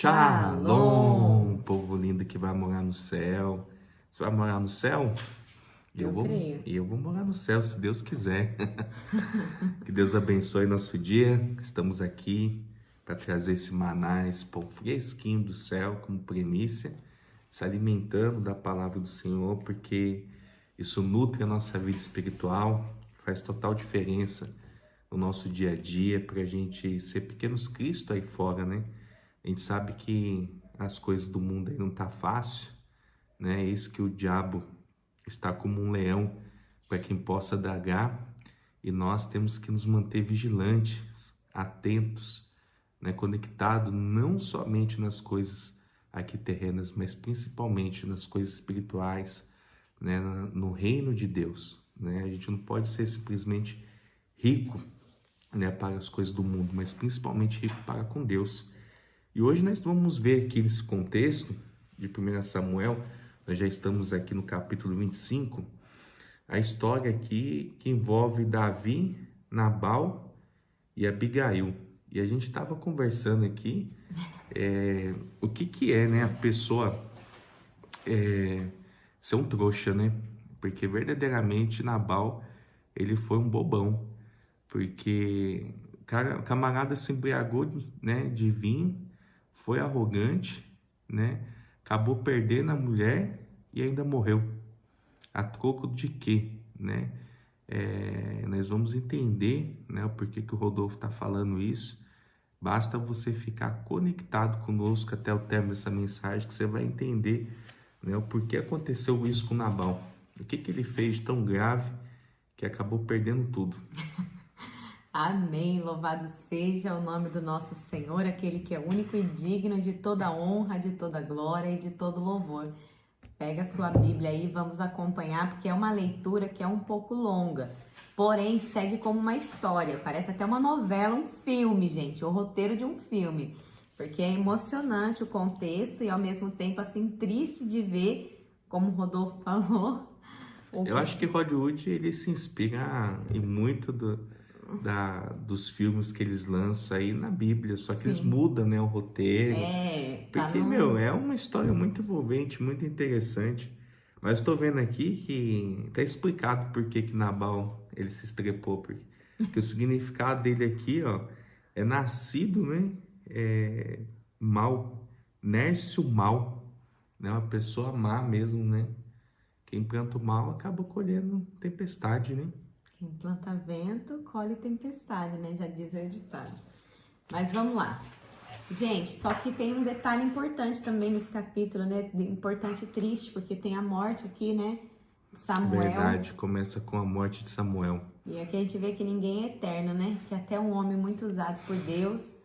Shalom, povo lindo que vai morar no céu. Você vai morar no céu? Eu creio. Eu vou morar no céu, se Deus quiser. Que Deus abençoe nosso dia. Estamos aqui para trazer esse maná, esse pão fresquinho do céu como primícia, se alimentando da palavra do Senhor, porque isso nutre a nossa vida espiritual, faz total diferença no nosso dia a dia, para a gente ser pequenos Cristo aí fora, né? A gente sabe que as coisas do mundo aí não tá fácil, né? Eis que o diabo está como um leão para quem possa dagar, e nós temos que nos manter vigilantes, atentos, né? Conectados não somente nas coisas aqui terrenas, mas principalmente nas coisas espirituais, né? No reino de Deus, né? A gente não pode ser simplesmente rico, né, para as coisas do mundo, mas principalmente rico para com Deus. E hoje nós vamos ver aqui nesse contexto de 1 Samuel, nós já estamos aqui no capítulo 25, a história aqui que envolve Davi, Nabal e Abigail. E a gente estava conversando aqui o que é, né, a pessoa ser um trouxa, né? Porque verdadeiramente Nabal, ele foi um bobão, porque o camarada se embriagou, né, de vinho, foi arrogante, né? Acabou perdendo a mulher e ainda morreu. A troco de quê, né? Nós vamos entender, né, o porquê que o Rodolfo está falando isso. Basta você ficar conectado conosco até o término dessa mensagem que você vai entender, né, o porquê aconteceu isso com Nabal. O que ele fez de tão grave que acabou perdendo tudo. Amém. Louvado seja o nome do nosso Senhor, aquele que é único e digno de toda honra, de toda glória e de todo louvor. Pega a sua Bíblia aí, vamos acompanhar, porque é uma leitura que é um pouco longa, porém segue como uma história, parece até uma novela, um filme, gente, o roteiro de um filme, porque é emocionante o contexto e ao mesmo tempo assim triste de ver, como o Rodolfo falou. Eu acho que Hollywood ele se inspira em muito dos filmes que eles lançam aí na Bíblia, só que eles mudam, né, o roteiro. Porque, é uma história muito envolvente, muito interessante. Mas estou vendo aqui que tá explicado por que Nabal ele se estrepou, porque o significado dele aqui, ó, é nascido, né, mal, nércio mal, né, uma pessoa má mesmo, né? Quem planta o mal acaba colhendo tempestade, né? Quem planta vento, colhe tempestade, né? Já diz o ditado. Mas vamos lá. Gente, só que tem um detalhe importante também nesse capítulo, né? Importante e triste, porque tem a morte aqui, né? Samuel. Verdade, começa com a morte de Samuel. E aqui a gente vê que ninguém é eterno, né? Que até um homem muito usado por Deus.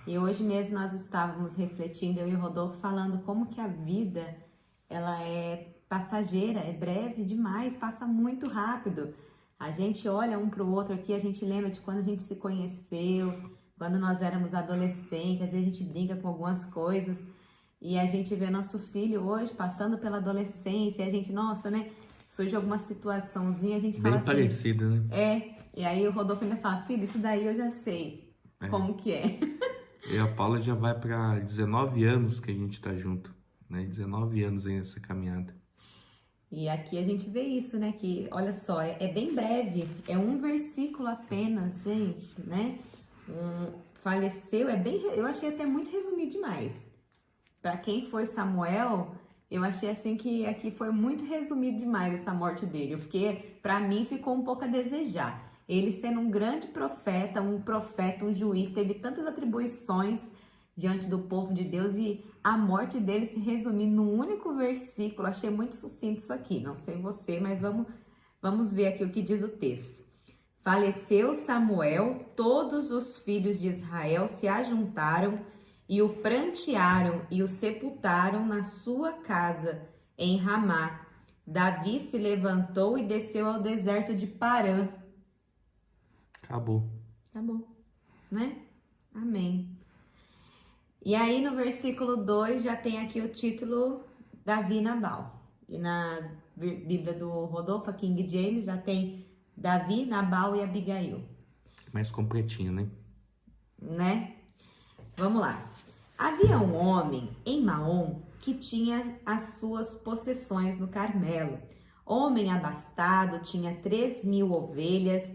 E hoje mesmo nós estávamos refletindo, eu e o Rodolfo, falando como que a vida, ela é passageira, é breve demais, passa muito rápido. A gente olha um para o outro aqui, a gente lembra de quando a gente se conheceu, quando nós éramos adolescentes, às vezes a gente brinca com algumas coisas e a gente vê nosso filho hoje passando pela adolescência e a gente, nossa, né? Surge alguma situaçãozinha, a gente fala assim... Bem parecida, né? E aí o Rodolfo ainda fala, filho, isso daí eu já sei como que é. E a Paula já vai para 19 anos que a gente tá junto, né? 19 anos aí nessa caminhada. E aqui a gente vê isso, né? Que, olha só, é bem breve, é um versículo apenas, gente, né? Faleceu, eu achei até muito resumido demais. Para quem foi Samuel, eu achei assim que aqui foi muito resumido demais essa morte dele, porque para mim ficou um pouco a desejar. Ele sendo um grande profeta, um juiz, teve tantas atribuições diante do povo de Deus e a morte dele se resumir num único versículo. Achei muito sucinto isso aqui, não sei você, mas vamos ver aqui o que diz o texto. Faleceu Samuel, todos os filhos de Israel se ajuntaram e o prantearam e o sepultaram na sua casa em Ramá. Davi se levantou e desceu ao deserto de Parã. Acabou, né? Amém. E aí no versículo 2 já tem aqui o título Davi e Nabal. E na Bíblia do Rodolfo, King James, já tem Davi, Nabal e Abigail. Mais completinho, né? Vamos lá. Havia um homem em Maom que tinha as suas possessões no Carmelo. Homem abastado, tinha 3.000 ovelhas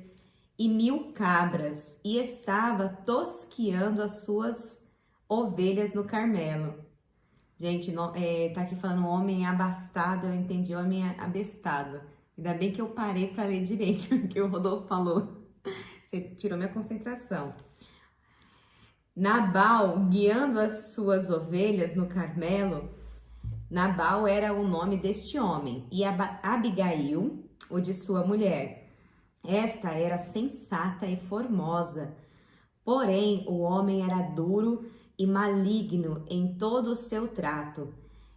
e 1.000 cabras, e estava tosqueando as suas ovelhas no Carmelo. Gente, tá aqui falando homem abastado, eu entendi homem abestado. Ainda bem que eu parei para ler direito o que o Rodolfo falou. Você tirou minha concentração. Nabal, guiando as suas ovelhas no Carmelo, Nabal era o nome deste homem, e Abigail, o de sua mulher. Esta era sensata e formosa, porém o homem era duro e maligno em todo o seu trato.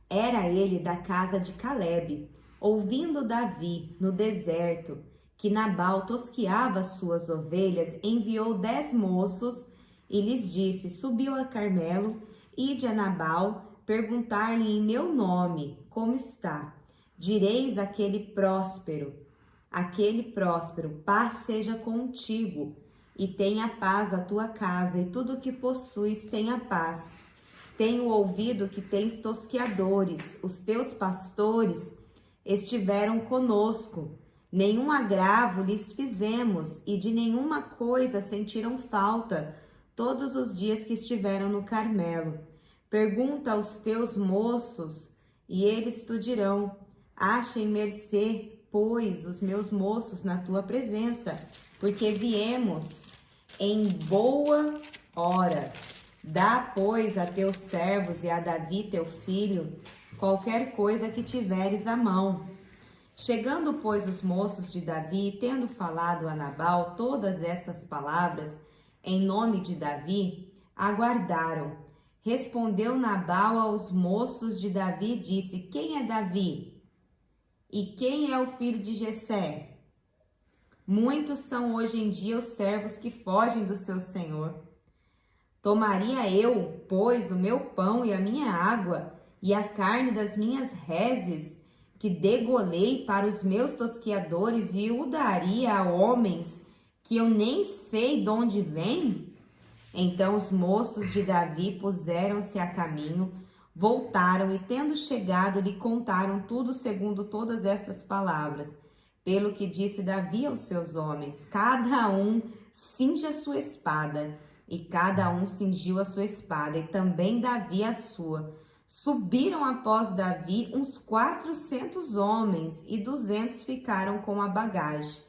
Era ele da casa de Calebe. Ouvindo Davi no deserto que Nabal tosqueava suas ovelhas, enviou 10 moços e lhes disse: subiu a Carmelo, ide a Nabal, perguntar-lhe em meu nome como está. Direis aquele próspero, paz seja contigo, e tenha paz a tua casa, e tudo o que possuis tenha paz. Tenho ouvido que tens tosqueadores, os teus pastores estiveram conosco, nenhum agravo lhes fizemos, e de nenhuma coisa sentiram falta todos os dias que estiveram no Carmelo. Pergunta aos teus moços, e eles te dirão: achem mercê, pois, os meus moços na tua presença, porque viemos em boa hora. Dá, pois, a teus servos e a Davi teu filho qualquer coisa que tiveres à mão. Chegando, pois, os moços de Davi, tendo falado a Nabal todas estas palavras em nome de Davi, aguardaram. Respondeu Nabal aos moços de Davi e disse: quem é Davi? E quem é o filho de Jessé? Muitos são hoje em dia os servos que fogem do seu senhor. Tomaria eu, pois, o meu pão e a minha água e a carne das minhas reses, que degolei para os meus tosqueadores, e o daria a homens que eu nem sei de onde vêm? Então os moços de Davi puseram-se a caminho, voltaram e, tendo chegado, lhe contaram tudo segundo todas estas palavras. Pelo que disse Davi aos seus homens: cada um cinja a sua espada. E cada um cingiu a sua espada, e também Davi a sua. Subiram após Davi uns 400 homens, e 200 ficaram com a bagagem.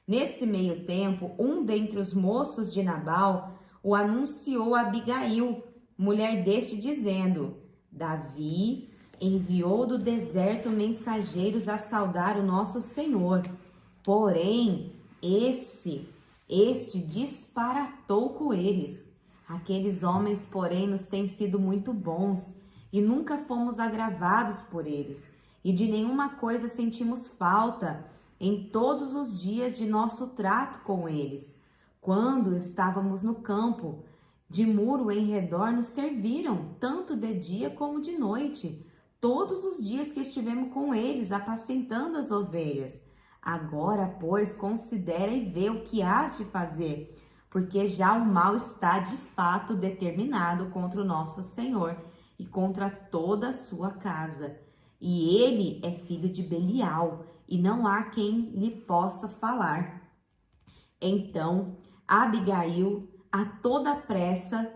Nesse meio tempo, um dentre os moços de Nabal o anunciou a Abigail, mulher deste, dizendo: Davi enviou do deserto mensageiros a saudar o nosso Senhor. Porém, este disparatou com eles. Aqueles homens, porém, nos têm sido muito bons, e nunca fomos agravados por eles, e de nenhuma coisa sentimos falta em todos os dias de nosso trato com eles. Quando estávamos no campo, de muro em redor nos serviram, tanto de dia como de noite, todos os dias que estivemos com eles, apacentando as ovelhas. Agora, pois, considera e vê o que hás de fazer, porque já o mal está de fato determinado contra o nosso Senhor e contra toda a sua casa. E ele é filho de Belial, e não há quem lhe possa falar. Então, Abigail, a toda pressa,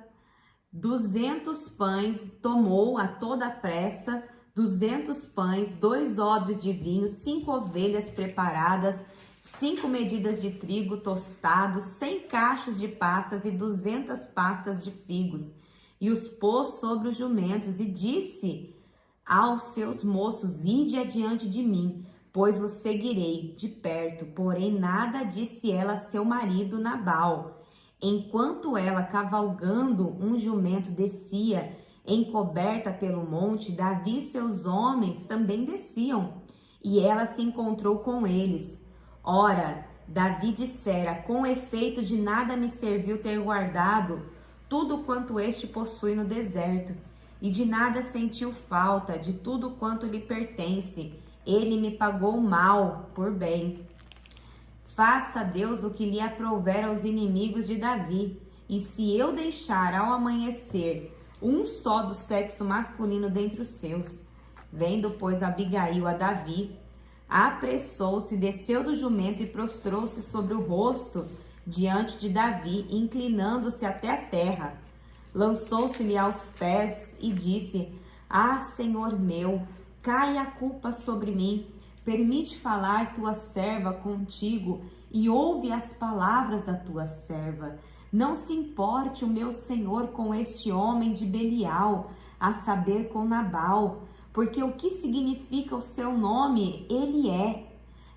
200 pães, tomou a toda pressa 200 pães, 2 odres de vinho, 5 ovelhas preparadas, 5 medidas de trigo tostado, 100 cachos de passas e 200 pastas de figos, e os pôs sobre os jumentos, e disse aos seus moços: ide adiante de mim, pois vos seguirei de perto. Porém nada disse ela a seu marido Nabal. Enquanto ela, cavalgando um jumento, descia, encoberta pelo monte, Davi e seus homens também desciam, e ela se encontrou com eles. Ora, Davi dissera: com efeito de nada me serviu ter guardado tudo quanto este possui no deserto, e de nada sentiu falta de tudo quanto lhe pertence. Ele me pagou mal por bem. Faça Deus o que lhe aprouver aos inimigos de Davi, e se eu deixar ao amanhecer um só do sexo masculino dentre os seus. Vendo, pois, Abigail a Davi, apressou-se, desceu do jumento e prostrou-se sobre o rosto diante de Davi, inclinando-se até a terra. Lançou-se-lhe aos pés e disse: Ah, Senhor meu, cai a culpa sobre mim. Permite falar tua serva contigo e ouve as palavras da tua serva. Não se importe o meu senhor com este homem de Belial, a saber, com Nabal, porque o que significa o seu nome, ele é.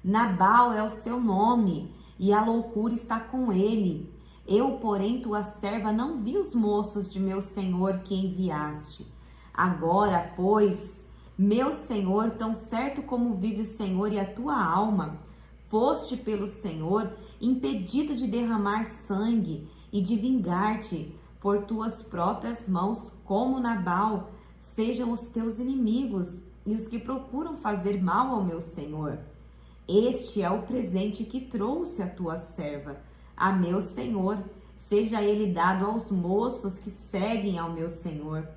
Nabal é o seu nome, e a loucura está com ele. Eu, porém, tua serva, não vi os moços de meu senhor que enviaste. Agora, pois, meu senhor, tão certo como vive o Senhor e a tua alma, foste pelo Senhor impedido de derramar sangue e de vingar-te por tuas próprias mãos, como Nabal. Sejam os teus inimigos e os que procuram fazer mal ao meu senhor. Este é o presente que trouxe a tua serva, a meu senhor. Seja ele dado aos moços que seguem ao meu senhor.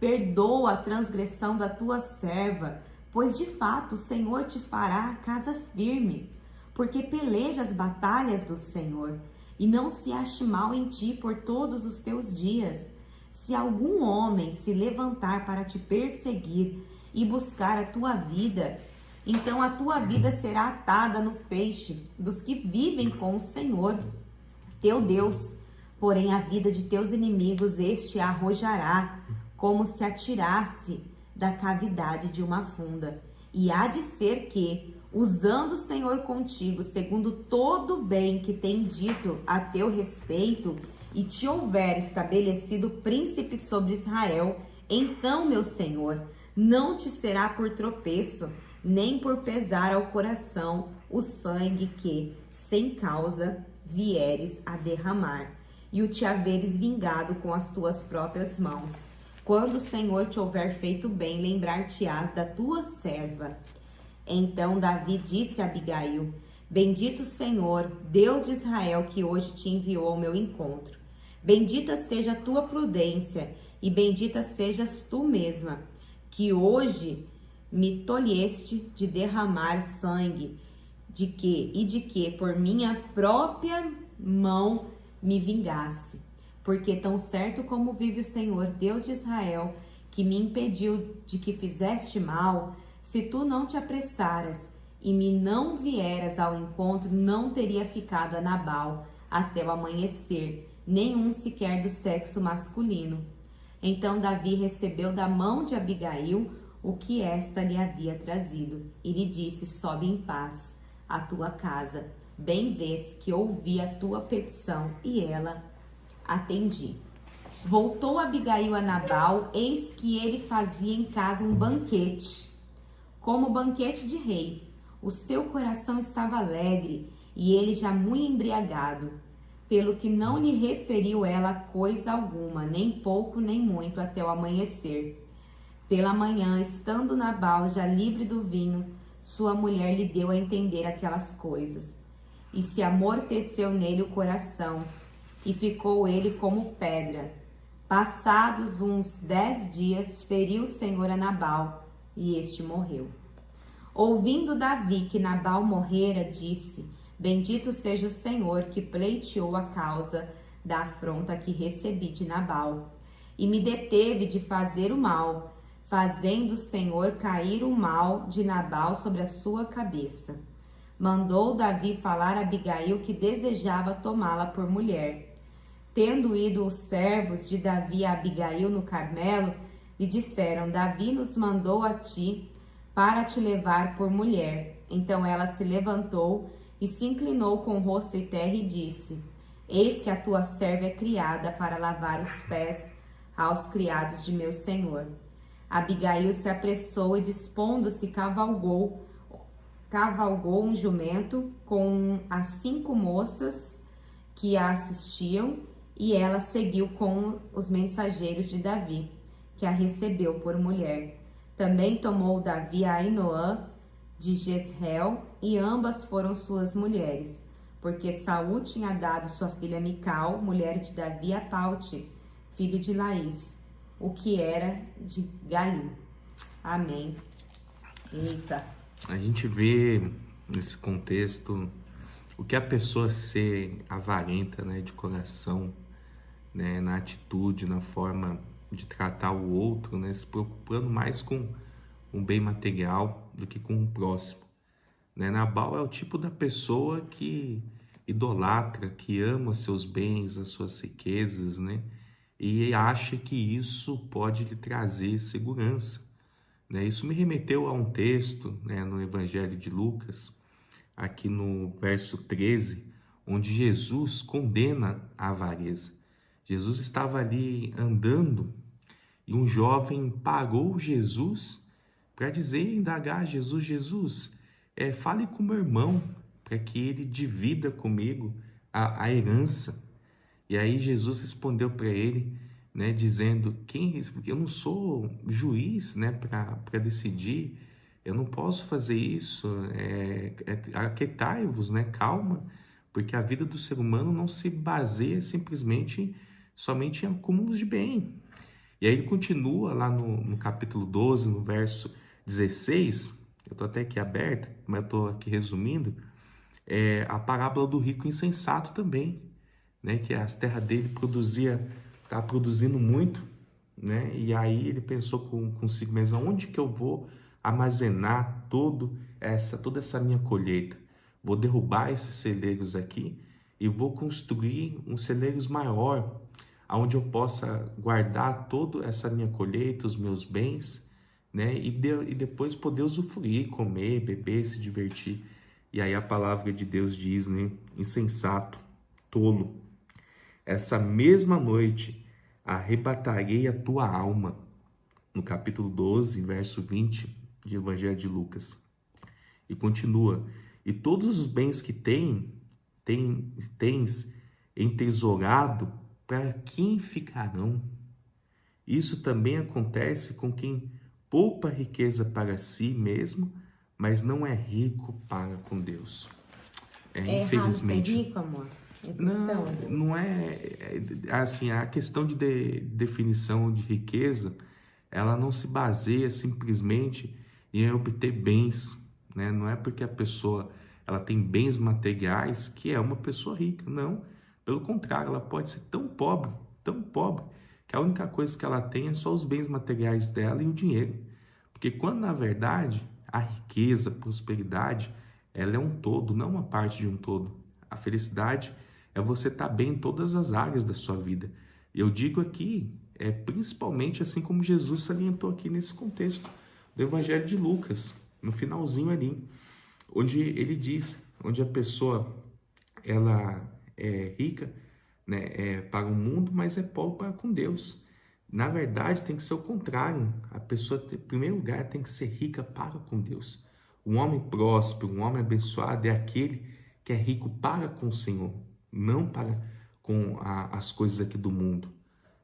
Perdoa a transgressão da tua serva, pois de fato o Senhor te fará a casa firme, porque peleja as batalhas do Senhor, e não se ache mal em ti por todos os teus dias. Se algum homem se levantar para te perseguir e buscar a tua vida, então a tua vida será atada no feixe dos que vivem com o Senhor, teu Deus. Porém a vida de teus inimigos este a arrojará, como se atirasse da cavidade de uma funda. E há de ser que, usando o Senhor contigo, segundo todo o bem que tem dito a teu respeito, e te houver estabelecido príncipe sobre Israel, então, meu Senhor, não te será por tropeço, nem por pesar ao coração o sangue que, sem causa, vieres a derramar, e o te haveres vingado com as tuas próprias mãos. Quando o Senhor te houver feito bem, lembrar-te-ás da tua serva. Então Davi disse a Abigail: Bendito o Senhor, Deus de Israel, que hoje te enviou ao meu encontro. Bendita seja a tua prudência, e bendita sejas tu mesma, que hoje me tolheste de derramar sangue, de que por minha própria mão me vingasse. Porque tão certo como vive o Senhor, Deus de Israel, que me impediu de que fizeste mal, se tu não te apressaras e me não vieras ao encontro, não teria ficado a Nabal até o amanhecer, nenhum sequer do sexo masculino. Então Davi recebeu da mão de Abigail o que esta lhe havia trazido, e lhe disse: Sobe em paz à tua casa, bem vês que ouvi a tua petição, e ela atendi. Voltou Abigail a Nabal, eis que ele fazia em casa um banquete, como banquete de rei. O seu coração estava alegre, e ele já muito embriagado, pelo que não lhe referiu ela coisa alguma, nem pouco nem muito, até o amanhecer. Pela manhã, estando Nabal já livre do vinho, sua mulher lhe deu a entender aquelas coisas. E se amorteceu nele o coração, e ficou ele como pedra. Passados uns 10 dias, feriu o Senhor a Nabal, e este morreu. Ouvindo Davi que Nabal morrera, disse: Bendito seja o Senhor, que pleiteou a causa da afronta que recebi de Nabal, e me deteve de fazer o mal, fazendo o Senhor cair o mal de Nabal sobre a sua cabeça. Mandou Davi falar a Abigail, que desejava tomá-la por mulher. Tendo ido os servos de Davi a Abigail no Carmelo, lhe disseram: Davi nos mandou a ti para te levar por mulher. Então ela se levantou e se inclinou com o rosto em terra e disse: Eis que a tua serva é criada para lavar os pés aos criados de meu senhor. Abigail se apressou e, dispondo-se, cavalgou um jumento com as 5 moças que a assistiam, e ela seguiu com os mensageiros de Davi, que a recebeu por mulher. Também tomou Davi a Ainoã de Jezreel, e ambas foram suas mulheres, porque Saul tinha dado sua filha Mical, mulher de Davi, a Paute, filho de Laís. o que era de galinho. Amém. Eita. A gente vê nesse contexto o que a pessoa ser avarenta, né, de coração, né, na atitude, na forma de tratar o outro, né, se preocupando mais com um bem material do que com o próximo. Né? Nabal é o tipo da pessoa que idolatra, que ama seus bens, as suas riquezas, né? E acha que isso pode lhe trazer segurança. Né? Isso me remeteu a um texto, né, no Evangelho de Lucas, aqui no verso 13, onde Jesus condena a avareza. Jesus estava ali andando e um jovem parou Jesus para dizer, indagar: Jesus, fale com meu irmão para que ele divida comigo a herança. E aí Jesus respondeu para ele, né, dizendo: porque eu não sou juiz, né, para decidir, eu não posso fazer isso, aquietai-vos, né, calma, porque a vida do ser humano não se baseia simplesmente somente em acúmulos de bem. E aí ele continua lá no capítulo 12, no verso 16, eu estou até aqui aberto, mas eu estou aqui resumindo, a parábola do rico insensato também, né? Que as terras dele estava produzindo muito, né? E aí ele pensou consigo mesmo: onde que eu vou armazenar toda essa minha colheita? Vou derrubar esses celeiros aqui e vou construir um celeiros maior, onde eu possa guardar toda essa minha colheita, os meus bens, né? E depois poder usufruir, comer, beber, se divertir. E aí a palavra de Deus diz, né? Insensato, tolo, essa mesma noite arrebatarei a tua alma. No capítulo 12, verso 20 de Evangelho de Lucas. E continua: e todos os bens que tens entesourado, para quem ficarão? Isso também acontece com quem poupa riqueza para si mesmo, mas não é rico para com Deus. É Infelizmente. Errado ser rico, amor? Não assim, a questão de definição de riqueza, ela não se baseia simplesmente em obter bens, né? Não é porque a pessoa ela tem bens materiais que é uma pessoa rica, não. Pelo contrário, ela pode ser tão pobre, que a única coisa que ela tem é só os bens materiais dela e o dinheiro. Porque quando, na verdade, a riqueza, a prosperidade, ela é um todo, não uma parte de um todo. A felicidade é você estar bem em todas as áreas da sua vida. E eu digo aqui, principalmente assim como Jesus salientou aqui nesse contexto do Evangelho de Lucas, no finalzinho ali, onde ele diz, onde a pessoa ela é rica, né, para o mundo, mas é pobre para com Deus. Na verdade, tem que ser o contrário. A pessoa, em primeiro lugar, tem que ser rica para com Deus. Um homem próspero, um homem abençoado é aquele que é rico para com o Senhor, não para com as coisas aqui do mundo,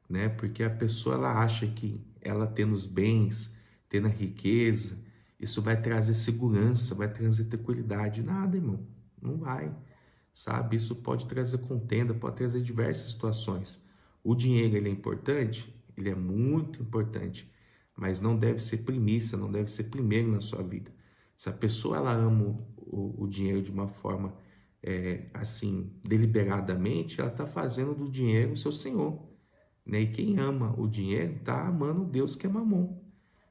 né? Porque a pessoa ela acha que ela tendo os bens, tendo a riqueza, isso vai trazer segurança, vai trazer tranquilidade. Nada, irmão, não vai, sabe? Isso pode trazer contenda, pode trazer diversas situações. O dinheiro, ele é importante? Ele é muito importante, mas não deve ser primícia, não deve ser primeiro na sua vida. Se a pessoa ela ama o dinheiro de uma forma assim, deliberadamente, ela está fazendo do dinheiro o seu senhor, né? E quem ama o dinheiro está amando o Deus que é Mamon,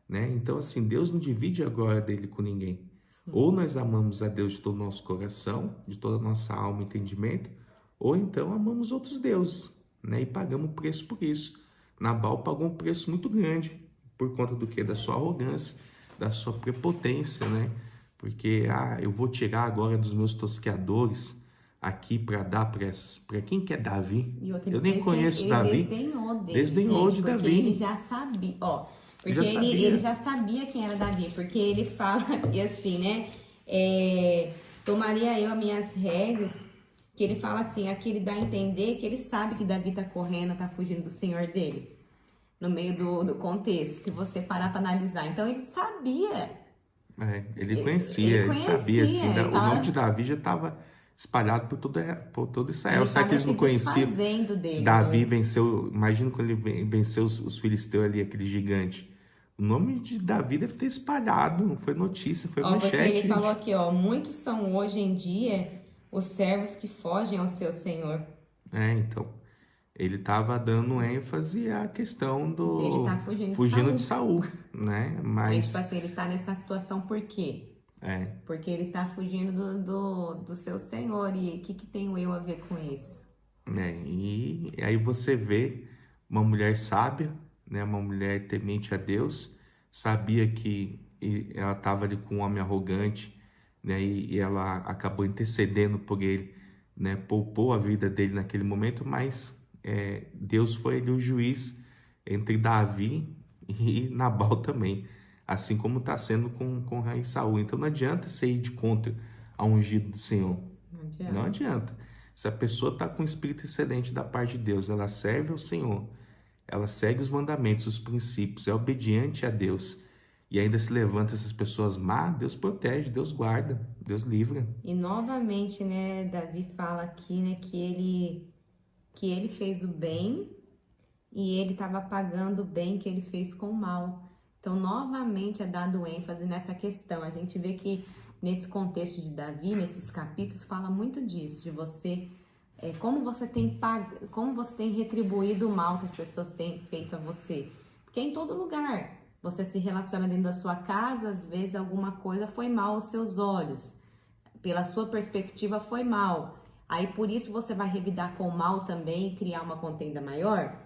né? Então, assim, Deus não divide a glória dele com ninguém. Sim. Ou nós amamos a Deus de todo o nosso coração, de toda a nossa alma e entendimento, ou então amamos outros deuses, né? E pagamos preço por isso. Nabal pagou um preço muito grande, por conta do quê? Da sua arrogância, da sua prepotência, né? Porque, eu vou tirar agora dos meus tosqueadores aqui para dar para quem que é Davi? Eu nem conheço Davi. Desdenhou de Davi. Ele já sabia, ele já sabia quem era Davi, porque ele fala que assim, né? Tomaria eu as minhas rédeas, que ele fala assim, aqui ele dá a entender que ele sabe que Davi tá correndo, tá fugindo do senhor dele, no meio do contexto, se você parar para analisar. Então ele sabia. Ele conhecia, ele sabia, assim, o nome de Davi já estava espalhado por todo Israel. Ele Será que estava eles se não conheciam? desfazendo dele, Davi né? venceu, imagina quando ele venceu os filisteus ali, aquele gigante. O nome de Davi deve ter espalhado, foi notícia, foi Ó, porque ele manchete, falou gente. aqui, ó, muitos são hoje em dia os servos que fogem ao seu senhor. Então, ele estava dando ênfase à questão Ele tá do fugindo de fugindo de Saul. Saul, né? Aí, tipo Mas, assim, ele tá nessa situação por quê? Porque ele tá fugindo do seu senhor. E o que tem o eu a ver com isso? e aí você vê uma mulher sábia, né? Uma mulher temente a Deus, sabia que ela estava ali com um homem arrogante, né? E ela acabou intercedendo por ele, né? Poupou a vida dele naquele momento, mas Deus foi ali o juiz entre Davi e Nabal também, assim como está sendo com o rei Saul. Então não adianta você ir de contra ao ungido do Senhor. Não Não adianta. adianta. Se a pessoa está com o espírito excedente da parte de Deus, ela serve ao Senhor, ela segue os mandamentos, os princípios, é obediente a Deus e ainda se levanta essas pessoas más, Deus protege, Deus guarda, Deus livra. E novamente, né, Davi fala aqui, né, que ele fez o bem e ele estava pagando o bem que ele fez com o mal. Então, novamente é dado ênfase nessa questão. A gente vê que nesse contexto de Davi, nesses capítulos, fala muito disso, de você, como você tem retribuído o mal que as pessoas têm feito a você. Porque em todo lugar, você se relaciona dentro da sua casa, às vezes alguma coisa foi mal aos seus olhos, pela sua perspectiva foi mal. Aí por isso você vai revidar com o mal também e criar uma contenda maior,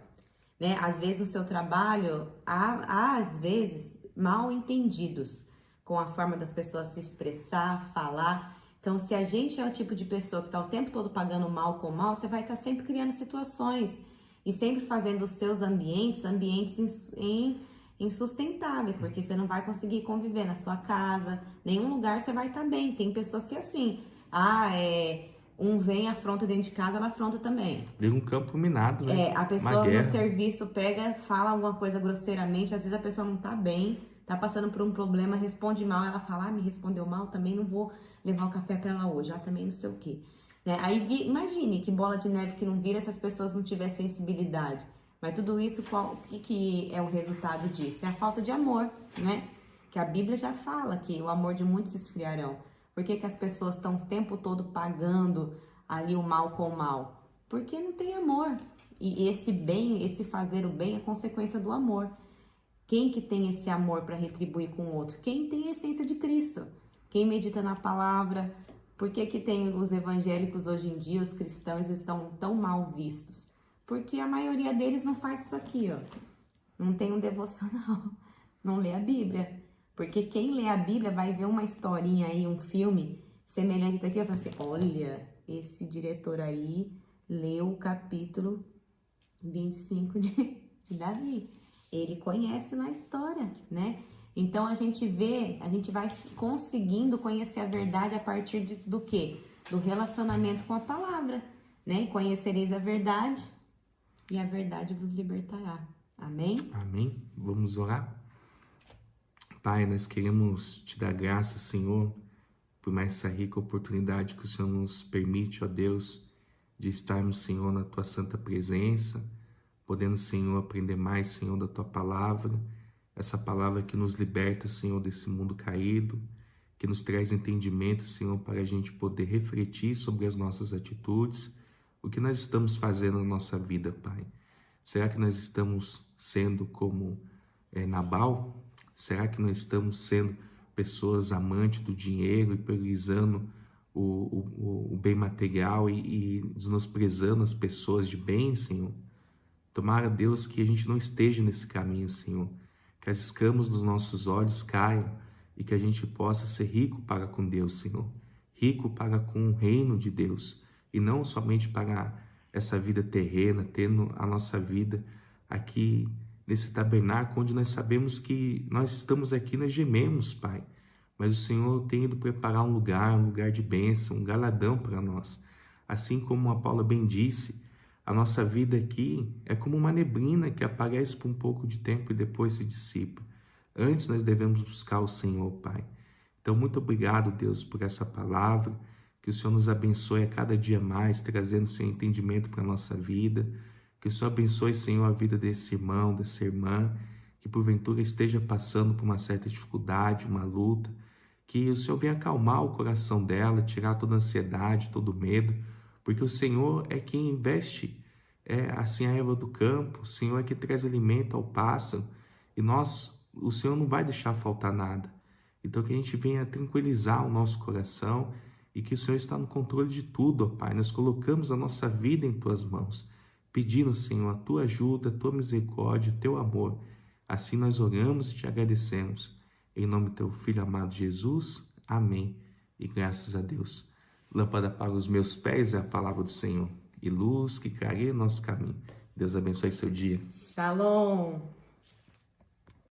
né? Às vezes no seu trabalho há às vezes mal entendidos com a forma das pessoas se expressar, falar. Então, se a gente é o tipo de pessoa que está o tempo todo pagando mal com mal, você vai estar sempre criando situações e sempre fazendo os seus ambientes insustentáveis, porque você não vai conseguir conviver na sua casa, nenhum lugar você vai estar bem. Tem pessoas que é assim, um vem, afronta dentro de casa, ela afronta também. Vira um campo minado, né? A Uma pessoa no guerra. serviço pega, fala alguma coisa grosseiramente, às vezes a pessoa não tá bem, tá passando por um problema, responde mal, ela fala, me respondeu mal, também não vou levar o café pra ela hoje, também não sei o quê. Né? Aí imagine que bola de neve que não vira se as pessoas não tiverem sensibilidade. Mas tudo isso, o que é o resultado disso? É a falta de amor, né? Que a Bíblia já fala que o amor de muitos se esfriarão. Por que as pessoas estão o tempo todo pagando ali o mal com o mal? Porque não tem amor. E esse bem, esse fazer o bem é consequência do amor. Quem que tem esse amor para retribuir com o outro? Quem tem a essência de Cristo. Quem medita na palavra. Por que tem os evangélicos hoje em dia, os cristãos estão tão mal vistos? Porque a maioria deles não faz isso aqui, ó. Não tem um devocional, não lê a Bíblia. Porque quem lê a Bíblia vai ver uma historinha aí, um filme semelhante daqui, vai falar assim, olha, esse diretor aí leu o capítulo 25 de Davi. Ele conhece na história, né? Então a gente vai conseguindo conhecer a verdade a partir do quê? Do relacionamento com a palavra, né? Conhecereis a verdade e a verdade vos libertará. Amém? Amém? Vamos orar? Pai, nós queremos te dar graça, Senhor, por mais essa rica oportunidade que o Senhor nos permite, ó Deus, de estarmos, Senhor, na Tua santa presença, podendo, Senhor, aprender mais, Senhor, da Tua palavra, essa palavra que nos liberta, Senhor, desse mundo caído, que nos traz entendimento, Senhor, para a gente poder refletir sobre as nossas atitudes, o que nós estamos fazendo na nossa vida, Pai. Será que nós estamos sendo como Nabal? Será que nós estamos sendo pessoas amantes do dinheiro e priorizando o bem material e desnosprezando as pessoas de bem, Senhor? Tomara, Deus, que a gente não esteja nesse caminho, Senhor. Que as escamas dos nossos olhos caiam e que a gente possa ser rico para com Deus, Senhor. Rico para com o reino de Deus e não somente para essa vida terrena, tendo a nossa vida aqui nesse tabernáculo onde nós sabemos que nós estamos aqui, nós gememos, Pai. Mas o Senhor tem ido preparar um lugar de bênção, um galadão para nós. Assim como a Paula bem disse, a nossa vida aqui é como uma neblina que aparece por um pouco de tempo e depois se dissipa. Antes nós devemos buscar o Senhor, Pai. Então, muito obrigado, Deus, por essa palavra. Que o Senhor nos abençoe a cada dia mais, trazendo, Senhor, entendimento para a nossa vida. Que o Senhor abençoe, Senhor, a vida desse irmão, dessa irmã, que porventura esteja passando por uma certa dificuldade, uma luta. Que o Senhor venha acalmar o coração dela, tirar toda a ansiedade, todo o medo, porque o Senhor é quem investe assim a erva do campo, o Senhor é que traz alimento ao pássaro, e o Senhor não vai deixar faltar nada. Então que a gente venha tranquilizar o nosso coração e que o Senhor está no controle de tudo, ó Pai. Nós colocamos a nossa vida em Tuas mãos, pedindo, Senhor, a Tua ajuda, a Tua misericórdia, o Teu amor. Assim nós oramos e Te agradecemos. Em nome do Teu Filho amado Jesus. Amém. E graças a Deus. Lâmpada para os meus pés é a palavra do Senhor, e luz que clareia nosso caminho. Deus abençoe seu dia. Shalom!